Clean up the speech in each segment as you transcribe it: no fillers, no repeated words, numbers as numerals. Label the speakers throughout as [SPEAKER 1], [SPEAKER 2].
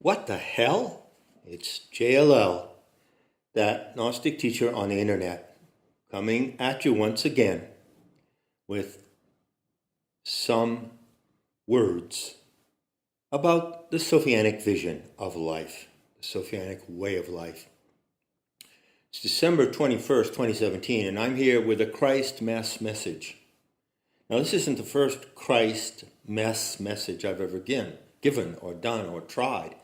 [SPEAKER 1] What the hell? It's JLL, that Gnostic teacher on the internet, coming at you once again with some words about the Sophianic vision of life, the Sophianic way of life. It's December 21st, 2017, and I'm here with a Christ Mass message. Now, this isn't the first Christ Mass message I've ever given or done or tried.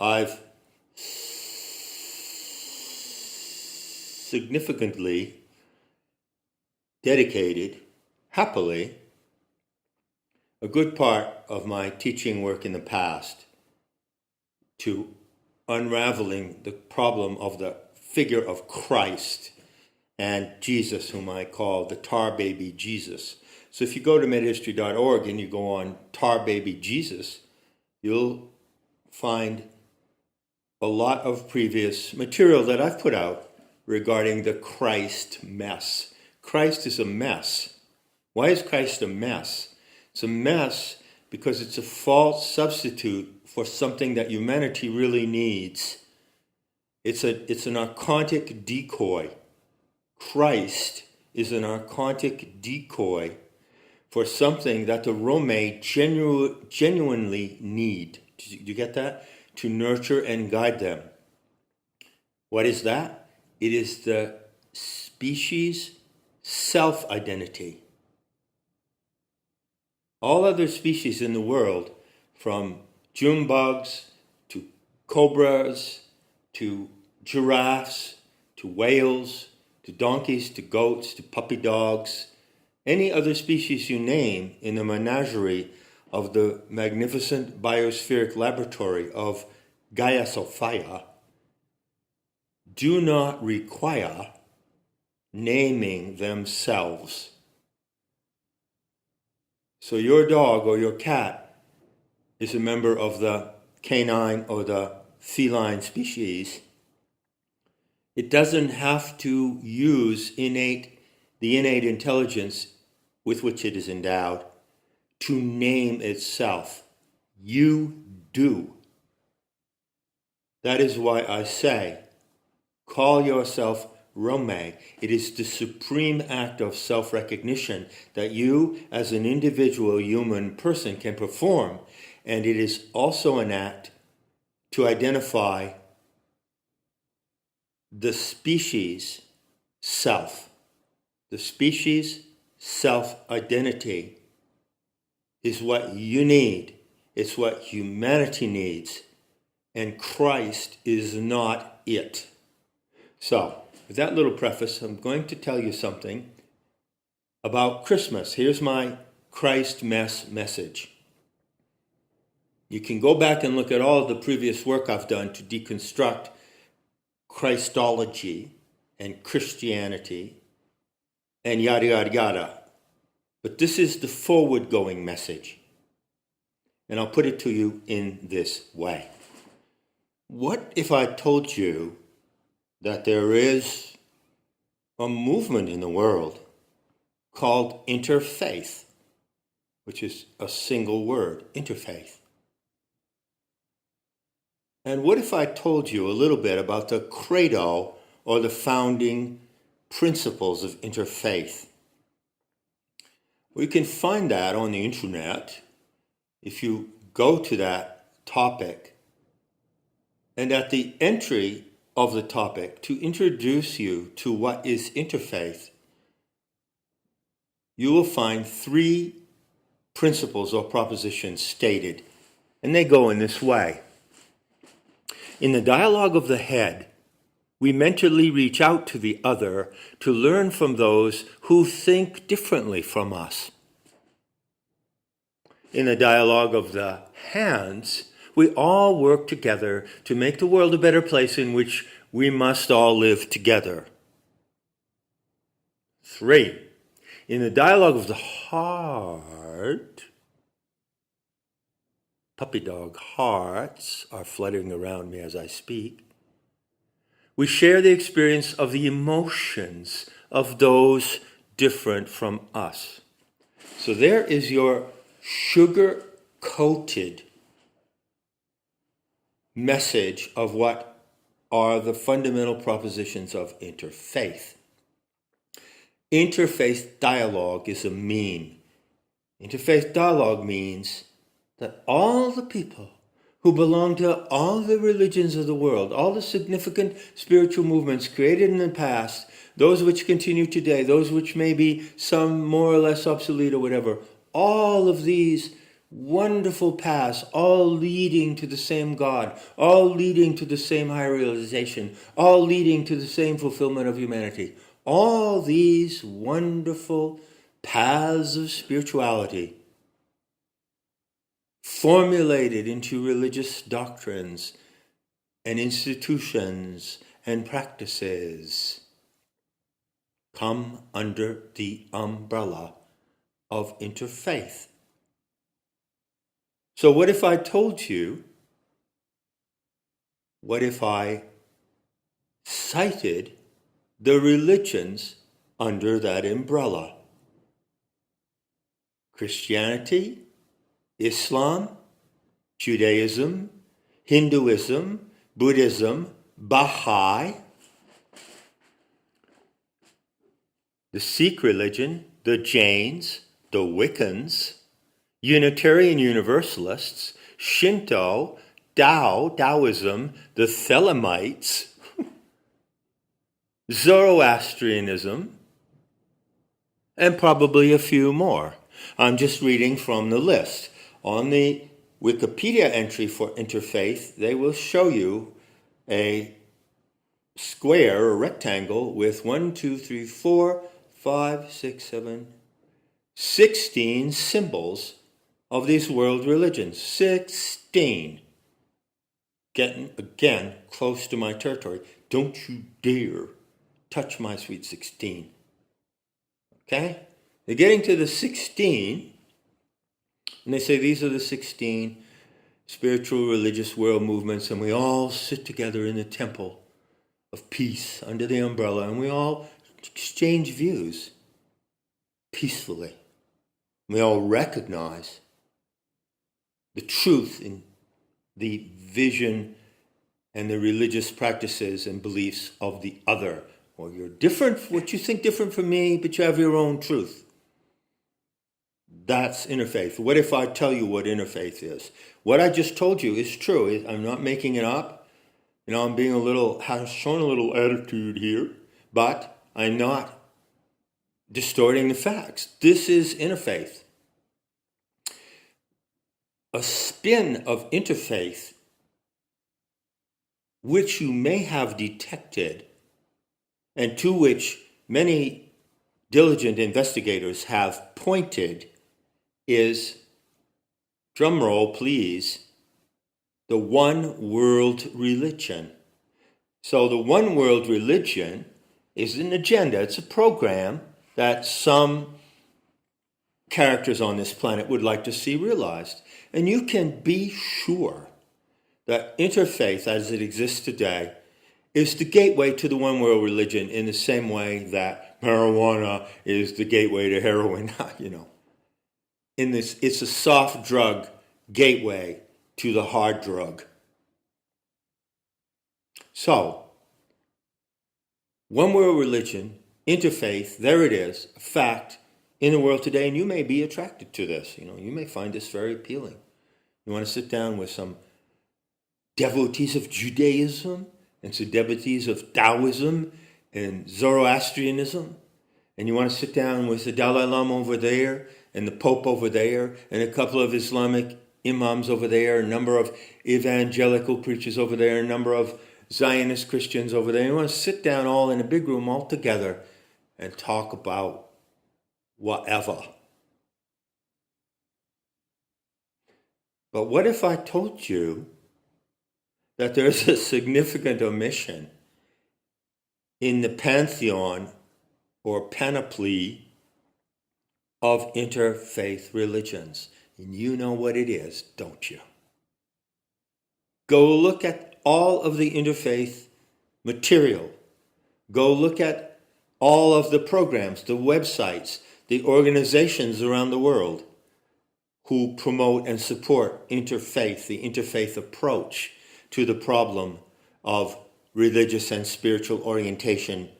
[SPEAKER 1] I've significantly dedicated, happily, a good part of my teaching work in the past to unraveling the problem of the figure of Christ and Jesus, whom I call the tar baby Jesus. So if you go to medhistory.org and you go on tar baby Jesus, you'll find a lot of previous material that I've put out regarding the Christ mess. Christ is a mess. Why is Christ a mess? It's a mess because it's a false substitute for something that humanity really needs. It's a narcotic decoy. Christ is a narcotic decoy for something that the Rome genuinely need. Do you get that? To nurture and guide them. What is that? It is the species self-identity. All other species in the world, from June bugs to cobras to giraffes to whales to donkeys to goats to puppy dogs, any other species you name in the menagerie of the magnificent biospheric laboratory of Gaia Sophia, do not require naming themselves. So your dog or your cat is a member of the canine or the feline species. It doesn't have to use the innate intelligence with which it is endowed to name itself. You do. That is why I say, call yourself Rome. It is the supreme act of self-recognition that you as an individual human person can perform. And it is also an act to identify the species self. The species self-identity is what you need. It's what humanity needs. And Christ is not it. So, with that little preface, I'm going to tell you something about Christmas. Here's my Christ Mass message. You can go back and look at all of the previous work I've done to deconstruct Christology and Christianity and yada, yada, yada. But this is the forward-going message. And I'll put it to you in this way. What if I told you that there is a movement in the world called interfaith, which is a single word, interfaith? And what if I told you a little bit about the credo or the founding principles of interfaith? We can find that on the internet if you go to that topic. And at the entry of the topic, to introduce you to what is interfaith, you will find 3 principles or propositions stated. And they go in this way. In the dialogue of the head, we mentally reach out to the other to learn from those who think differently from us. In the dialogue of the hands, we all work together to make the world a better place in which we must all live together. 3, in the dialogue of the heart, puppy dog hearts are fluttering around me as I speak. We share the experience of the emotions of those different from us. So there is your sugar-coated message of what are the fundamental propositions of interfaith. Interfaith dialogue is a mean. Interfaith dialogue means that all the people who belong to all the religions of the world, all the significant spiritual movements created in the past, those which continue today, those which may be some more or less obsolete or whatever, all of these wonderful paths, all leading to the same God, all leading to the same higher realization, all leading to the same fulfillment of humanity. All these wonderful paths of spirituality formulated into religious doctrines and institutions and practices come under the umbrella of interfaith. So what if I told you, what if I cited the religions under that umbrella? Christianity, Islam, Judaism, Hinduism, Buddhism, Baha'i, the Sikh religion, the Jains, the Wiccans, Unitarian Universalists, Shinto, Taoism, the Thelemites, Zoroastrianism, and probably a few more. I'm just reading from the list. On the Wikipedia entry for interfaith, they will show you a square or rectangle with 16 symbols of these world religions. 16. Getting, again, close to my territory. Don't you dare touch my sweet 16. Okay? They're getting to the 16, and they say these are the 16 spiritual religious world movements, and we all sit together in the temple of peace under the umbrella, and we all exchange views peacefully. We all recognize the truth in the vision and the religious practices and beliefs of the other. Or you're different, what you think different from me, but you have your own truth. That's interfaith. What if I tell you what interfaith is? What I just told you is true. I'm not making it up. I'm being showing a little attitude here, but I'm not distorting the facts. This is interfaith. A spin of interfaith, which you may have detected, and to which many diligent investigators have pointed, is, drumroll please, the one world religion. So the one world religion is an agenda. It's a program that some characters on this planet would like to see realized. And you can be sure that interfaith as it exists today is the gateway to the one world religion in the same way that marijuana is the gateway to heroin, It's a soft drug gateway to the hard drug. So, one world religion, interfaith, there it is, a fact in the world today, and you may be attracted to this. You may find this very appealing. You want to sit down with some devotees of Judaism and some devotees of Taoism and Zoroastrianism, and you want to sit down with the Dalai Lama over there and the Pope over there and a couple of Islamic imams over there, a number of evangelical preachers over there, a number of Zionist Christians over there. You want to sit down all in a big room all together and talk about whatever. But what if I told you that there's a significant omission in the pantheon or panoply of interfaith religions? And you know what it is, don't you? Go look at all of the interfaith material. Go look at all of the programs, the websites, the organizations around the world who promote and support interfaith, the interfaith approach. to the problem of religious and spiritual orientation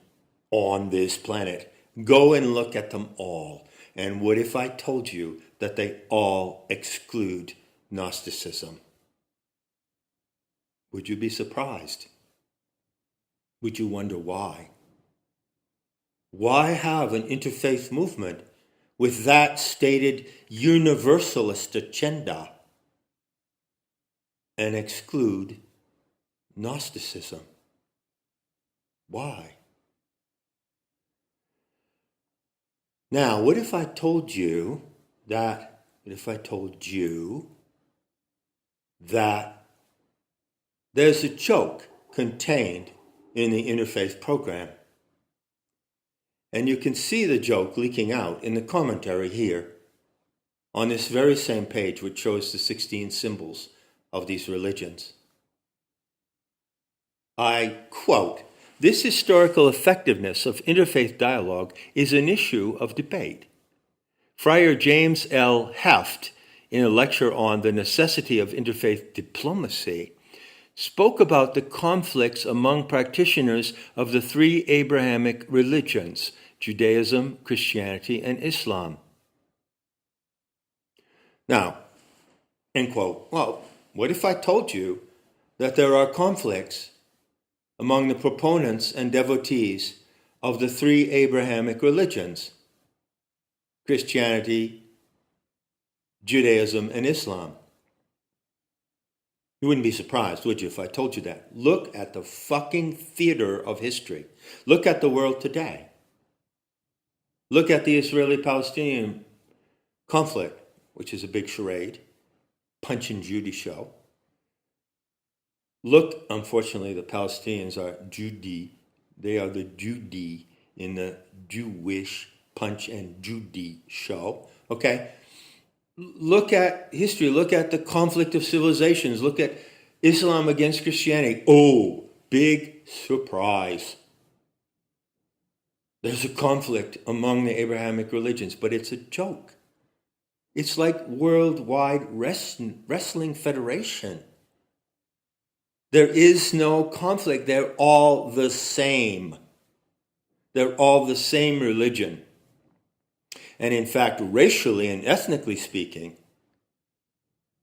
[SPEAKER 1] on this planet. Go and look at them all. And what if I told you that they all exclude Gnosticism? Would you be surprised? Would you wonder why? Why have an interfaith movement with that stated universalist agenda and exclude Gnosticism? Why? Now, what if I told you that there's a joke contained in the interfaith program? And you can see the joke leaking out in the commentary here on this very same page, which shows the 16 symbols of these religions. I quote, "This historical effectiveness of interfaith dialogue is an issue of debate. Friar James L. Heft, in a lecture on the necessity of interfaith diplomacy, spoke about the conflicts among practitioners of the three Abrahamic religions, Judaism, Christianity, and Islam." Now, end quote. Well, what if I told you that there are conflicts among the proponents and devotees of the three Abrahamic religions, Christianity, Judaism, and Islam? You wouldn't be surprised, would you, if I told you that? Look at the fucking theater of history. Look at the world today. Look at the Israeli-Palestinian conflict, which is a big charade, Punch and Judy show. Look, unfortunately, the Palestinians are Judy. They are the Judy in the Jewish Punch and Judy show. Okay? Look at history. Look at the conflict of civilizations. Look at Islam against Christianity. Oh, big surprise. There's a conflict among the Abrahamic religions, but it's a joke. It's like Worldwide Wrestling Federation. There is no conflict. They're all the same. They're all the same religion. And in fact, racially and ethnically speaking,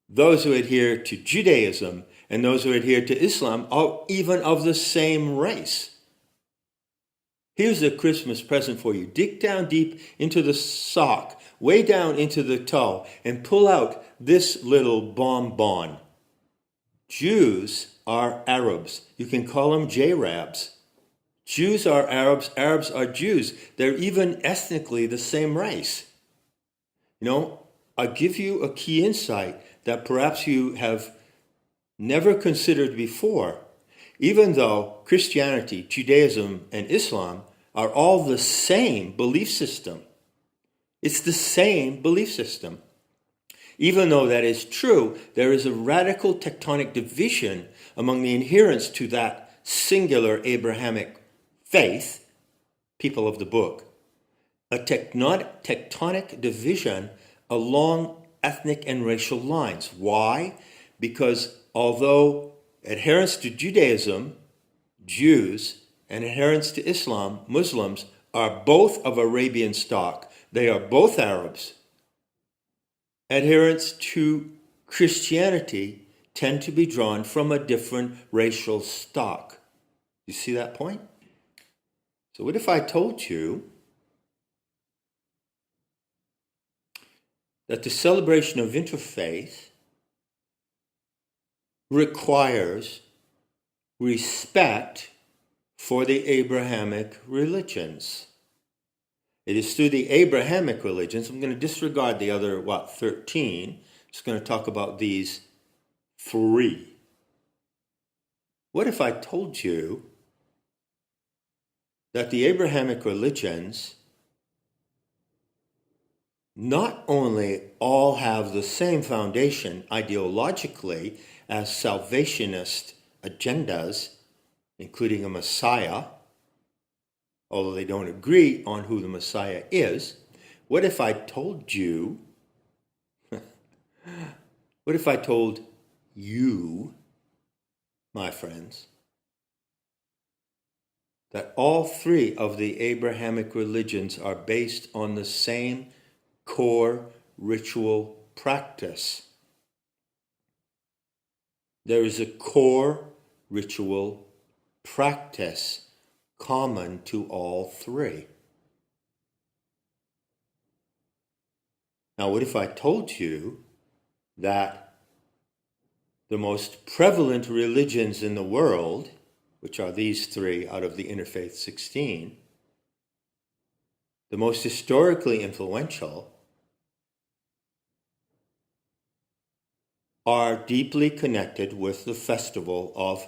[SPEAKER 1] those who adhere to Judaism and those who adhere to Islam are even of the same race. Here's a Christmas present for you. Dig down deep into the sock, way down into the toe, and pull out this little bonbon. Jews are Arabs. You can call them J-Rabs. Jews are Arabs. Arabs are Jews. They're even ethnically the same race. You know, I'll give you a key insight that perhaps you have never considered before. Even though Christianity, Judaism, and Islam are all the same belief system. It's the same belief system. Even though that is true, there is a radical tectonic division among the adherents to that singular Abrahamic faith, people of the book. A tectonic division along ethnic and racial lines. Why? Because although adherents to Judaism, Jews, and adherents to Islam, Muslims, are both of Arabian stock, they are both Arabs. Adherents to Christianity tend to be drawn from a different racial stock. You see that point? So what if I told you that the celebration of interfaith requires respect for the Abrahamic religions? It is through the Abrahamic religions. I'm going to disregard the other, 13. Just going to talk about these 3. What if I told you that the Abrahamic religions not only all have the same foundation ideologically as salvationist agendas, including a Messiah, although they don't agree on who the Messiah is? What if I told you, what if I told you my friends, that all three of the Abrahamic religions are based on the same core ritual practice. There is a core ritual practice common to all three. Now, what if I told you that the most prevalent religions in the world, which are these three out of the Interfaith 16, the most historically influential, are deeply connected with the festival of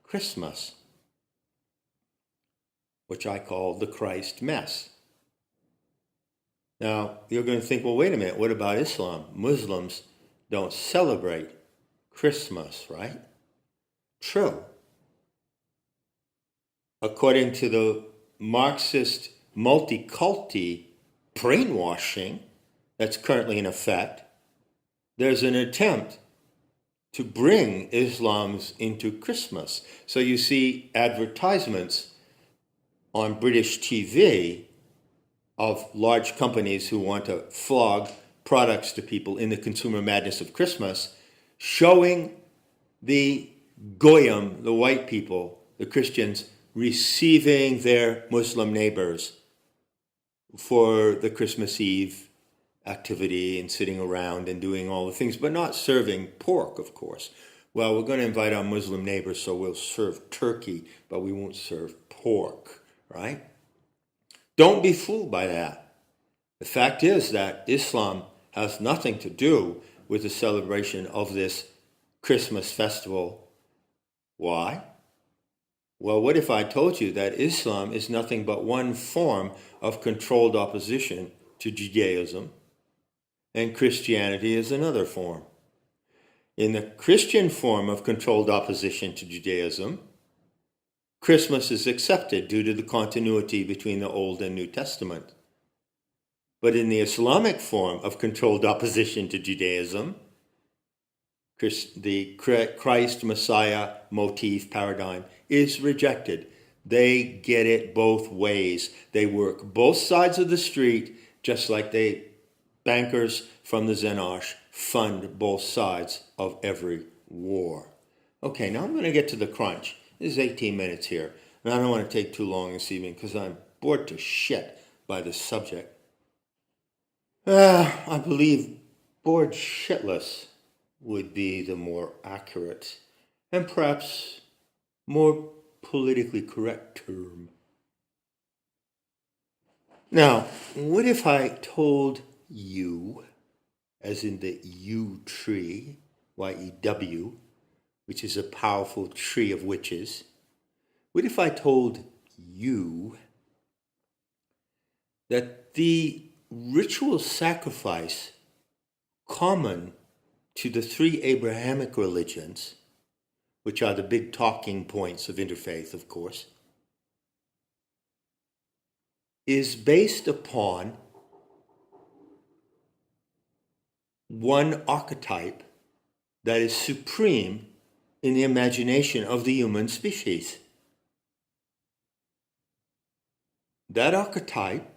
[SPEAKER 1] Christmas, which I call the Christ Mess. Now, you're going to think, well, wait a minute, what about Islam? Muslims don't celebrate Christmas, right? True. According to the Marxist multi-culti brainwashing that's currently in effect, there's an attempt to bring Islam's into Christmas. So you see advertisements on British TV of large companies who want to flog products to people in the consumer madness of Christmas, showing the Goyim, the white people, the Christians, receiving their Muslim neighbors for the Christmas Eve activity and sitting around and doing all the things, but not serving pork, of course. Well, we're going to invite our Muslim neighbors, so we'll serve turkey, but we won't serve pork, right? Don't be fooled by that. The fact is that Islam has nothing to do with the celebration of this Christmas festival. Why? Well, what if I told you that Islam is nothing but one form of controlled opposition to Judaism, and Christianity is another form? In the Christian form of controlled opposition to Judaism, Christmas is accepted due to the continuity between the Old and New Testament. But in the Islamic form of controlled opposition to Judaism, the Christ Messiah motif paradigm is rejected. They get it both ways. They work both sides of the street, just like bankers from the Zenosh fund both sides of every war. Okay, now I'm going to get to the crunch. This is 18 minutes here, and I don't want to take too long this evening because I'm bored to shit by this subject. I believe bored shitless would be the more accurate and perhaps more politically correct term. Now, what if I told you, as in the yew tree, Y-E-W, which is a powerful tree of witches, what if I told you that the ritual sacrifice common to the three Abrahamic religions, which are the big talking points of interfaith, of course, is based upon one archetype that is supreme in the imagination of the human species. That archetype,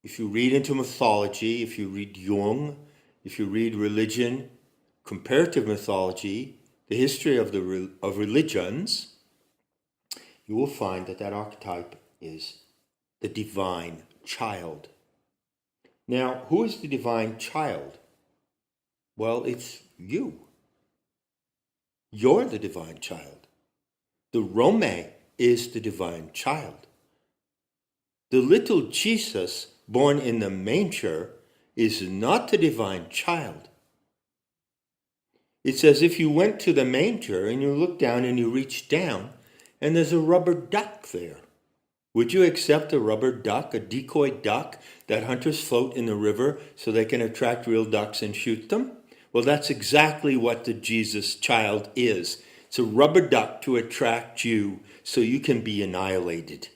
[SPEAKER 1] if you read into mythology, if you read Jung, if you read religion, comparative mythology, the history of religions, you will find that archetype is the divine child. Now, who is the divine child? Well, it's you. You're the divine child. The Rome is the divine child. The little Jesus born in the manger is not the divine child. It's as if you went to the manger and you look down and you reach down and there's a rubber duck there. Would you accept a rubber duck, a decoy duck that hunters float in the river so they can attract real ducks and shoot them? Well, that's exactly what the Jesus child is. It's a rubber duck to attract you so you can be annihilated.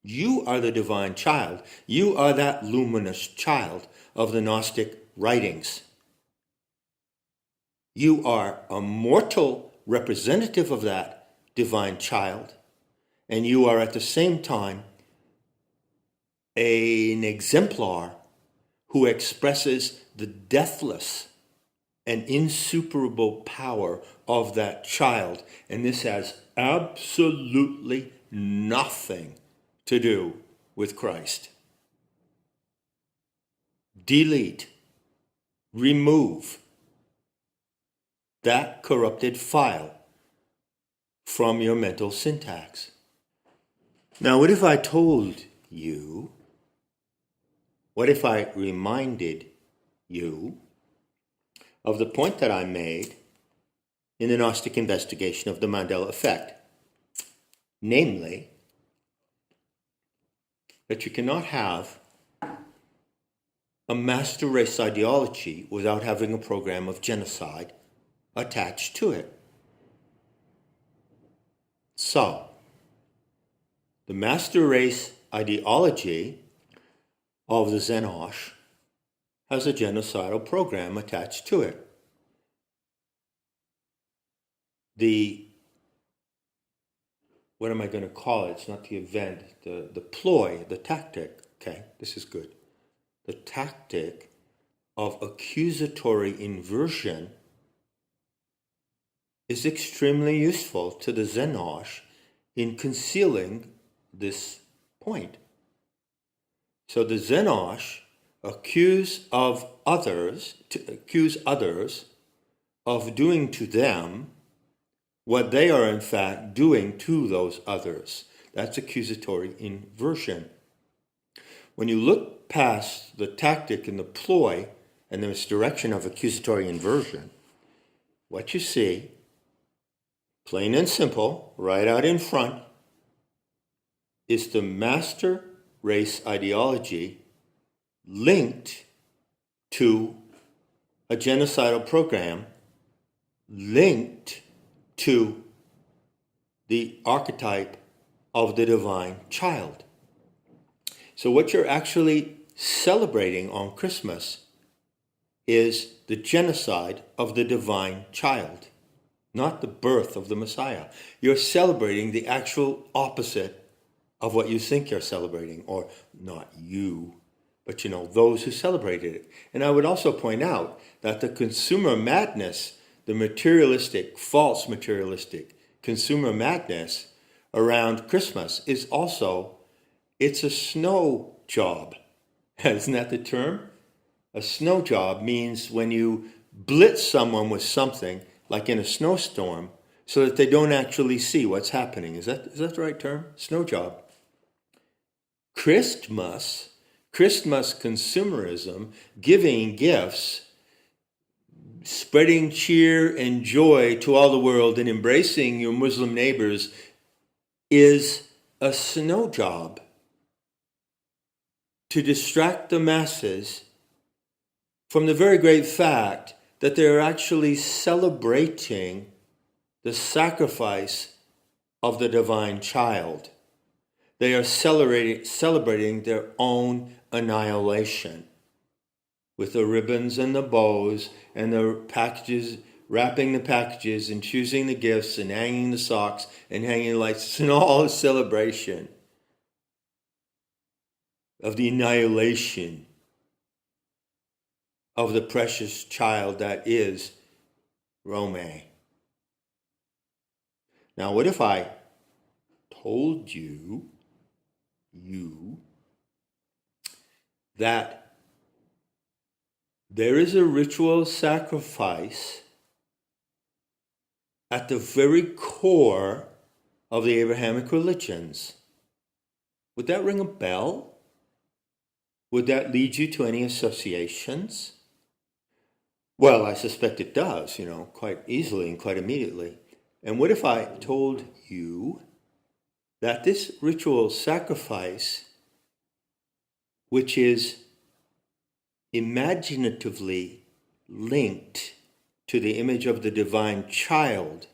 [SPEAKER 1] You are the divine child. You are that luminous child of the Gnostic writings. You are a mortal representative of that divine child, and you are at the same time an exemplar who expresses the deathless and insuperable power of that child. And this has absolutely nothing to do with Christ. Delete, remove that corrupted file from your mental syntax. Now, what if I told you, what if I reminded you of the point that I made in the Gnostic investigation of the Mandela effect? Namely, that you cannot have a master race ideology without having a program of genocide attached to it. So, the master race ideology of the Xenosh has a genocidal program attached to it. What am I going to call it? It's not the event, the ploy, the tactic. Okay, this is good. The tactic of accusatory inversion is extremely useful to the Xenosh in concealing this point. So the Xenosh accuse others of doing to them what they are in fact doing to those others. That's accusatory inversion. When you look past the tactic and the ploy and the misdirection of accusatory inversion, what you see, plain and simple, right out in front, is the master race ideology linked to a genocidal program, linked to the archetype of the divine child. So what you're actually celebrating on Christmas is the genocide of the divine child, not the birth of the Messiah. You're celebrating the actual opposite of what you think you're celebrating, or not you, but those who celebrated it. And I would also point out that the consumer madness, the materialistic, false materialistic consumer madness around Christmas is also, it's a snow job. Isn't that the term? A snow job means when you blitz someone with something, like in a snowstorm, so that they don't actually see what's happening. Is that the right term? Snow job. Christmas consumerism, giving gifts, spreading cheer and joy to all the world and embracing your Muslim neighbors is a snow job to distract the masses from the very great fact that they're actually celebrating the sacrifice of the divine child. They are celebrating their own annihilation with the ribbons and the bows and the packages, wrapping the packages and choosing the gifts and hanging the socks and hanging the lights. It's an all celebration of the annihilation of the precious child that is Rome. Now, what if I told you that there is a ritual sacrifice at the very core of the Abrahamic religions? Would that ring a bell? Would that lead you to any associations? Well, I suspect it does, quite easily and quite immediately. And what if I told you that this ritual sacrifice, which is imaginatively linked to the image of the divine child,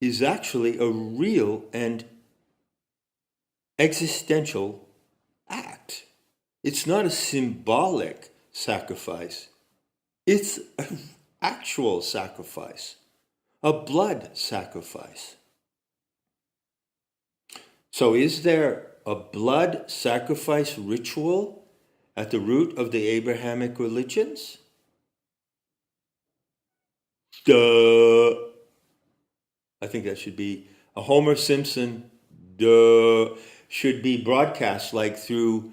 [SPEAKER 1] is actually a real and existential act? It's not a symbolic sacrifice. It's an actual sacrifice, a blood sacrifice. So is there a blood sacrifice ritual at the root of the Abrahamic religions? Duh. I think that should be a Homer Simpson, duh, should be broadcast like through,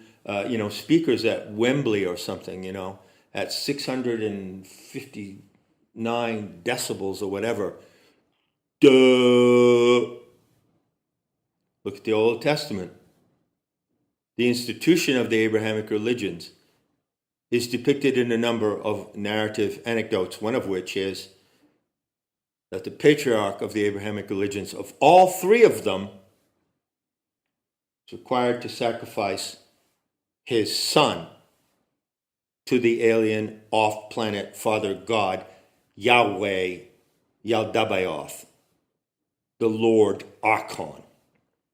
[SPEAKER 1] speakers at Wembley or something, at 659 decibels or whatever. Duh. Look at the Old Testament. The institution of the Abrahamic religions is depicted in a number of narrative anecdotes, one of which is that the patriarch of the Abrahamic religions, of all three of them, is required to sacrifice his son to the alien off-planet father god, Yahweh, Yaldabaoth, the Lord Archon.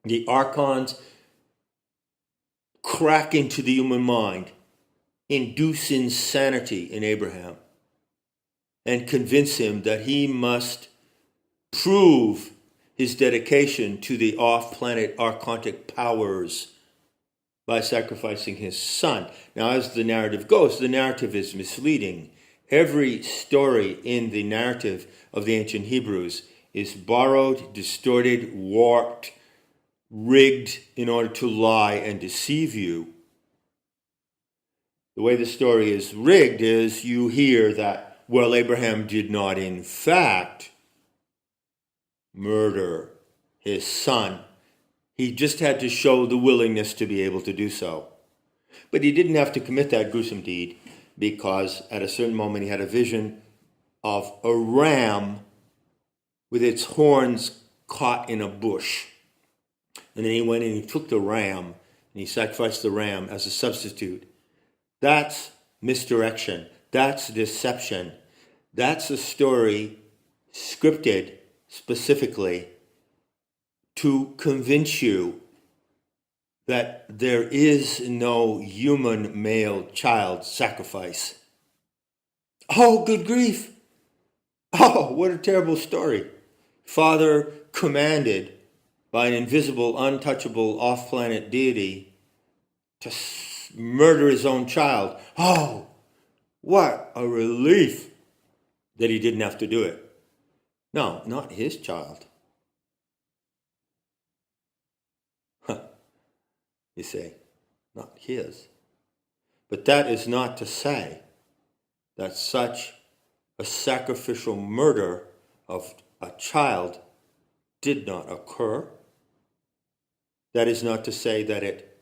[SPEAKER 1] The Archons crack into the human mind, induce insanity in Abraham, and convince him that he must prove his dedication to the off-planet archontic powers by sacrificing his son. Now, as the narrative goes, the narrative is misleading. Every story in the narrative of the ancient Hebrews is borrowed, distorted, warped, rigged in order to lie and deceive you. The way the story is rigged is you hear that, well, Abraham did not in fact murder his son. He just had to show the willingness to be able to do so. But he didn't have to commit that gruesome deed because at a certain moment he had a vision of a ram with its horns caught in a bush. And then he went and he took the ram and he sacrificed the ram as a substitute. That's misdirection. That's deception. That's a story scripted specifically to convince you that there is no human male child sacrifice. Oh, good grief. Oh, what a terrible story. Father commanded by an invisible, untouchable, off-planet deity to murder his own child. Oh, what a relief that he didn't have to do it. No, not his child. You say, not his. But that is not to say that such a sacrificial murder of a child did not occur. That is not to say that it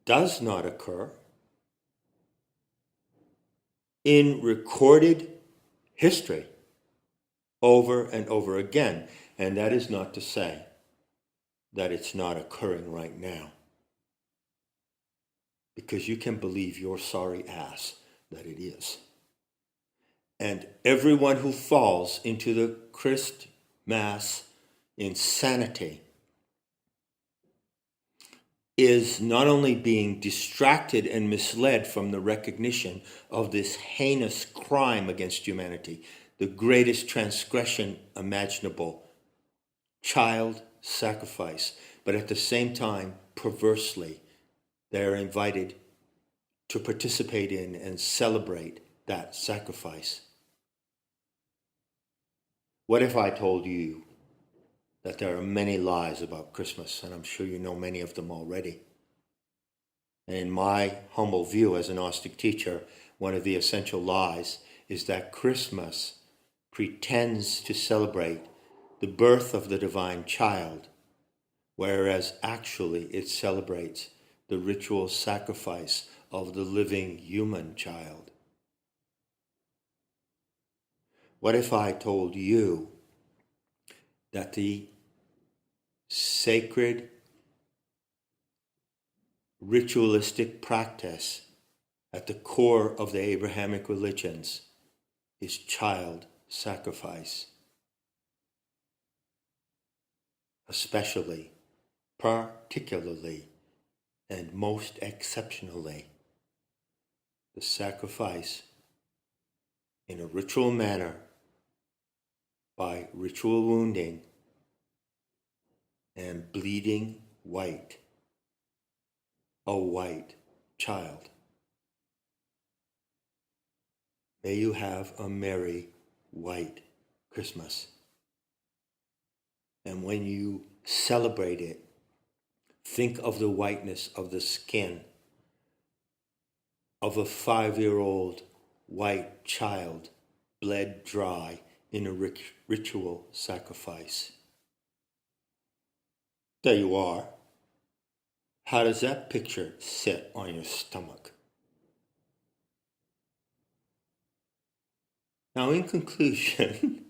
[SPEAKER 1] does not occur. In recorded history, over and over again. And that is not to say that it's not occurring right now. Because you can believe your sorry ass that it is. And everyone who falls into the Christ Mass insanity is not only being distracted and misled from the recognition of this heinous crime against humanity, the greatest transgression imaginable, child sacrifice, but at the same time, perversely, they are invited to participate in and celebrate that sacrifice. What if I told you that there are many lies about Christmas, and I'm sure you know many of them already? And in my humble view as a Gnostic teacher, one of the essential lies is that Christmas pretends to celebrate the birth of the divine child, whereas actually it celebrates the ritual sacrifice of the living human child. What if I told you that the sacred ritualistic practice at the core of the Abrahamic religions is child sacrifice? Especially, particularly, and most exceptionally, the sacrifice in a ritual manner by ritual wounding and bleeding white, a white child. May you have a merry white Christmas. And when you celebrate it, think of the whiteness of the skin of a 5-year-old white child bled dry in a ritual sacrifice. There you are. How does that picture sit on your stomach? Now, in conclusion,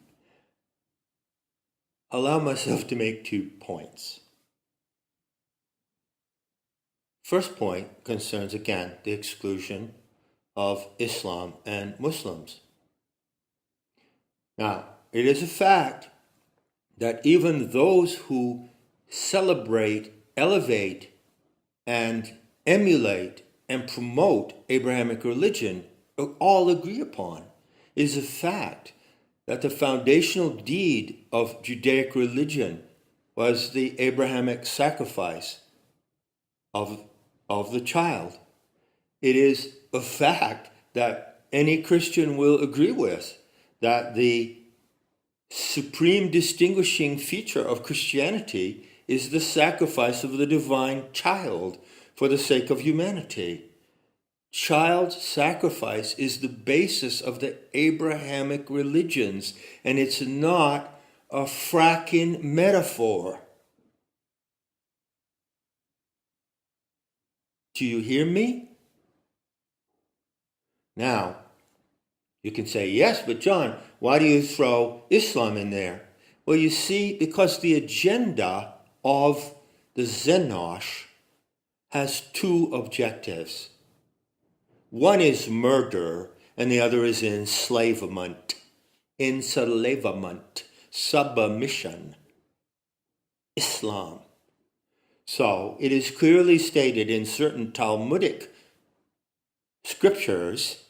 [SPEAKER 1] allow myself to make 2 points. First point concerns, again, the exclusion of Islam and Muslims. Now, it is a fact that even those who celebrate, elevate, and emulate and promote Abrahamic religion all agree upon. It is a fact that the foundational deed of Judaic religion was the Abrahamic sacrifice of the child. It is a fact that any Christian will agree with, that the supreme distinguishing feature of Christianity is the sacrifice of the divine child for the sake of humanity. Child sacrifice is the basis of the Abrahamic religions, and it's not a fracking metaphor. Do you hear me? Now, you can say, yes, but John, why do you throw Islam in there? Well, you see, because the agenda of the Zenosh has 2 objectives. One is murder, and the other is enslavement, submission, Islam. So it is clearly stated in certain Talmudic scriptures,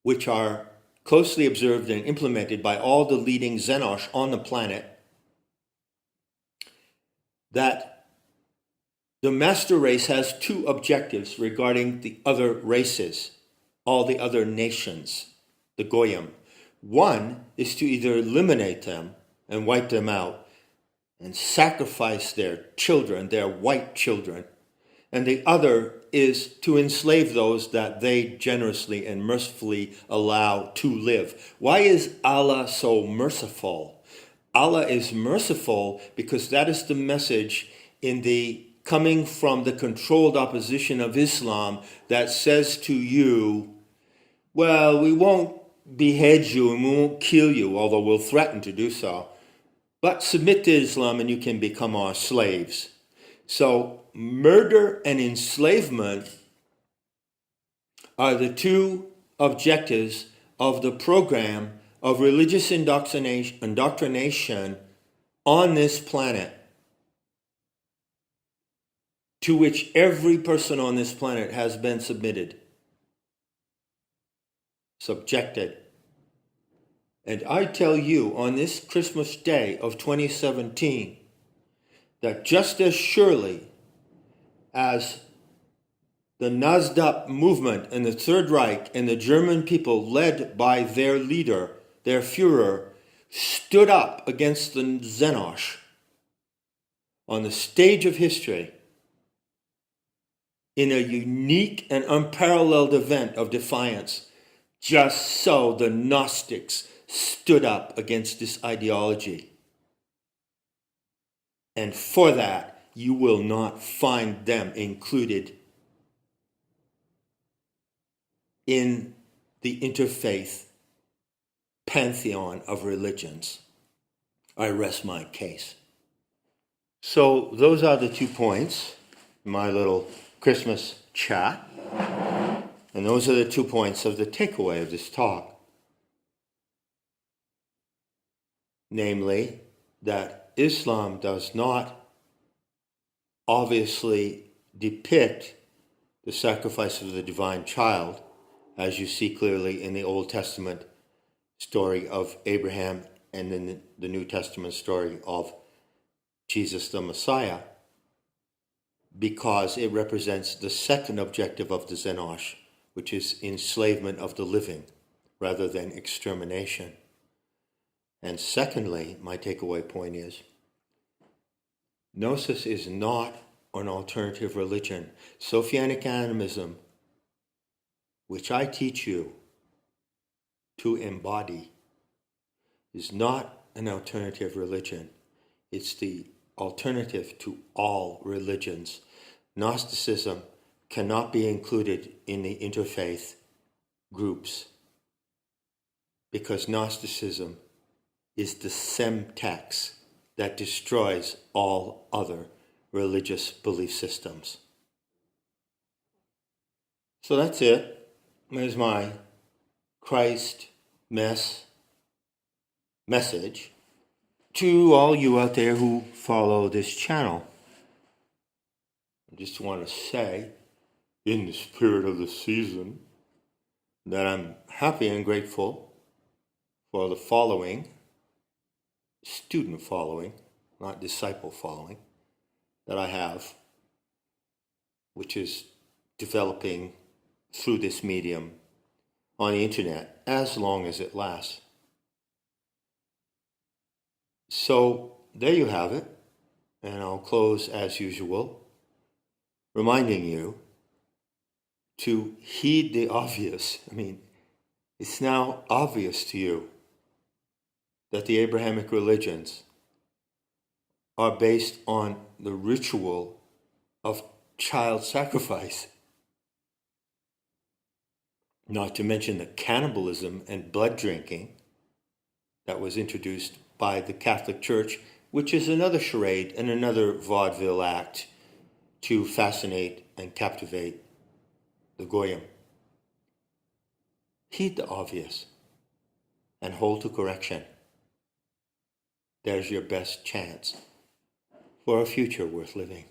[SPEAKER 1] which are closely observed and implemented by all the leading Zenosh on the planet, that the master race has 2 objectives regarding the other races, all the other nations, the Goyim. One is to either eliminate them and wipe them out and sacrifice their children, their white children. And the other is to enslave those that they generously and mercifully allow to live. Why is Allah so merciful? Allah is merciful because that is the message in the coming from the controlled opposition of Islam that says to you, well, we won't behead you and we won't kill you, although we'll threaten to do so. But submit to Islam and you can become our slaves. So murder and enslavement are the 2 objectives of the program of religious indoctrination on this planet, to which every person on this planet has been submitted, subjected. And I tell you, on this Christmas Day of 2017, that just as surely as the Nasdaq movement and the Third Reich and the German people led by their leader, their Führer, stood up against the Zenosh on the stage of history in a unique and unparalleled event of defiance, just so the Gnostics stood up against this ideology. And for that, you will not find them included in the interfaith pantheon of religions. I rest my case. So those are the 2 points, my little Christmas chat. And those are the 2 points of the takeaway of this talk. Namely, that Islam does not obviously depict the sacrifice of the divine child as you see clearly in the Old Testament story of Abraham and in the New Testament story of Jesus the Messiah, because it represents the second objective of the Xenos, which is enslavement of the living rather than extermination. And secondly, my takeaway point is, Gnosis is not an alternative religion. Sophianic animism, which I teach you to embody, is not an alternative religion. It's the alternative to all religions. Gnosticism cannot be included in the interfaith groups because Gnosticism is the semtex that destroys all other religious belief systems. So that's it. There's my Christ message to all you out there who follow this channel. I just want to say, in the spirit of the season, that I'm happy and grateful for the following, student following, not disciple following, that I have, which is developing through this medium on the internet, as long as it lasts. So there you have it, and I'll close as usual, reminding you to heed the obvious. I mean, it's now obvious to you that the Abrahamic religions are based on the ritual of child sacrifice, not to mention the cannibalism and blood drinking that was introduced by the Catholic Church, which is another charade and another vaudeville act to fascinate and captivate the Goyim. Heed the obvious and hold to correction. There's your best chance for a future worth living.